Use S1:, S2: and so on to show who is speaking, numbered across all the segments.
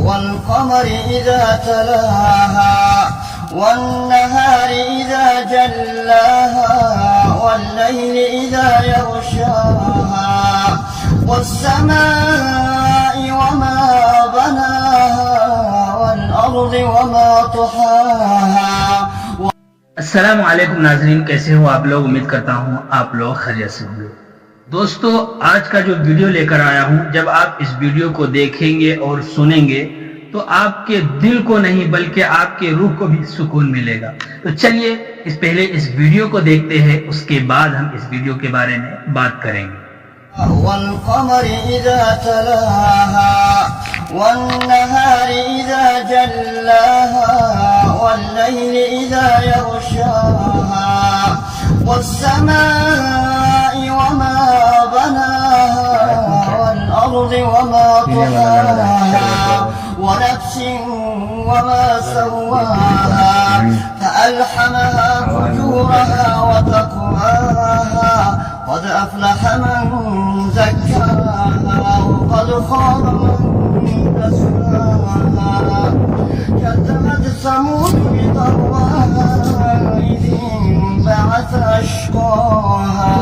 S1: والقمر إذا تلاها والنهار إذا جلاها والليل إذا يغشاها والسماء وما بناها والأرض وما طحاها.
S2: السلام علیکم ناظرین، کیسے ہو آپ لوگ؟ امید کرتا ہوں آپ لوگ خیریت سے ہوں گے. دوستو، آج کا جو ویڈیو لے کر آیا ہوں، جب آپ اس ویڈیو کو دیکھیں گے اور سنیں گے تو آپ کے دل کو نہیں بلکہ آپ کے روح کو بھی سکون ملے گا. تو چلیے پہلے اس ویڈیو کو دیکھتے ہیں، اس کے بعد ہم اس ویڈیو کے بارے میں بات کریں گے.
S1: والقمر إذا تلاها والنهار إذا جلاها والليل إذا يغشاها والسماء وما بناها والأرض وما طحاها ونفس وما سواها فألحمها فجورها وتقواها قد أفلح من زكاها وقد خاب من دساها كذبت ثمود بطغواها إذ انبعث أشقاها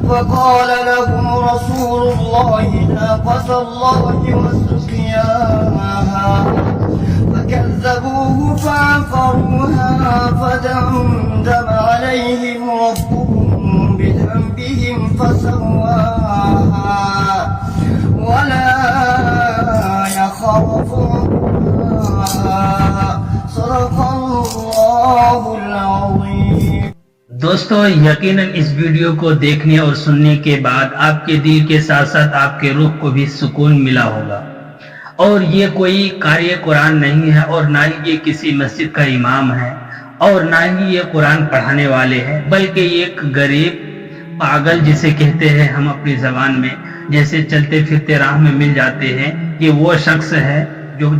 S1: فقال لهم رسول الله ناقة الله وسقياها فكذبوه فعقروها فدمدم عليهم ربهم بذنبهم فسواها ولا يخاف عقباها. صدق الله العظيم.
S2: دوستو، یقیناً اس ویڈیو کو دیکھنے اور سننے کے بعد آپ کے دل کے ساتھ ساتھ آپ کے روح کو بھی سکون ملا ہوگا. اور یہ کوئی قاری قرآن نہیں ہے، اور نہ ہی یہ کسی مسجد کا امام ہے، اور نہ ہی یہ قرآن پڑھانے والے ہیں، بلکہ یہ ایک غریب پاگل جسے کہتے ہیں ہم اپنی زبان میں، جیسے چلتے پھرتے راہ میں مل جاتے ہیں، یہ وہ شخص ہے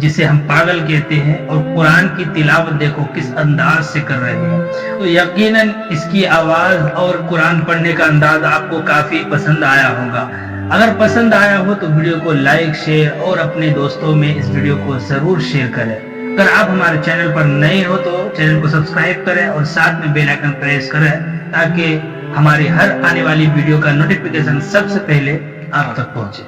S2: جسے ہم پاگل کہتے ہیں. اور قرآن کی تلاوت دیکھو کس انداز سے کر رہے ہیں. تو یقیناً اس کی آواز اور قرآن پڑھنے کا انداز آپ کو کافی پسند آیا ہوگا. اگر پسند آیا ہو تو ویڈیو کو لائک، شیئر اور اپنے دوستوں میں اس ویڈیو کو ضرور شیئر کریں. اگر آپ ہمارے چینل پر نئے ہو تو چینل کو سبسکرائب کریں اور ساتھ میں بیل آئیکن پریس کریں تاکہ ہماری ہر آنے والی ویڈیو کا نوٹیفیکیشن سب سے پہلے آپ تک پہنچے.